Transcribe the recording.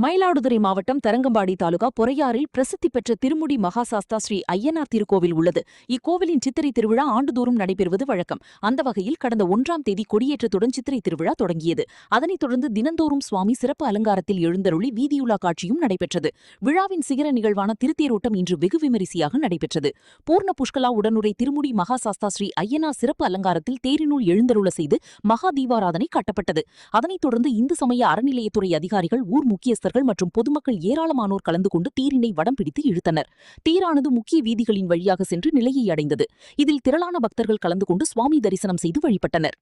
மயிலாடுதுறை மாவட்டம் தரங்கம்பாடி தாலுகா பொறையாறில் பிரசித்தி பெற்ற திருமுடி மகாசாஸ்தா ஸ்ரீ ஐயனார் திருக்கோவில் உள்ளது. இக்கோவிலின் சித்திரை திருவிழா ஆண்டுதோறும் நடைபெறுவது வழக்கம். அந்த வகையில் கடந்த 1ஆம் தேதி கொடியேற்றத்துடன் சித்திரை திருவிழா தொடங்கியது. அதனைத் தொடர்ந்து தினந்தோறும் சுவாமி சிறப்பு அலங்காரத்தில் எழுந்தருளி வீதியுலா காட்சியும் நடைபெற்றது. விழாவின் சிகர நிகழ்வான திருத்தேரோட்டம் இன்று வெகு விமரிசையாக நடைபெற்றது. பூர்ண புஷ்கலா உடனுரை திருமுடி மகாசாஸ்தா ஸ்ரீ ஐயனார் சிறப்பு அலங்காரத்தில் தேரினுள் எழுந்தருள செய்து மகா தீபாராதனை கட்டப்பட்டது. அதனைத் தொடர்ந்து இந்து சமய அறநிலையத்துறை அதிகாரிகள், ஊர் முக்கியஸ்தர்கள் மற்றும் பொதுமக்கள் ஏராளமானோர் கலந்து கொண்டு தீரினை வடம் பிடித்து இழுத்தனர். தீரானது முக்கிய வீதிகளின் வழியாக சென்று நிலையை அடைந்தது. இதில் திரளான பக்தர்கள் கலந்து கொண்டு சுவாமி தரிசனம் செய்து வழிபட்டனர்.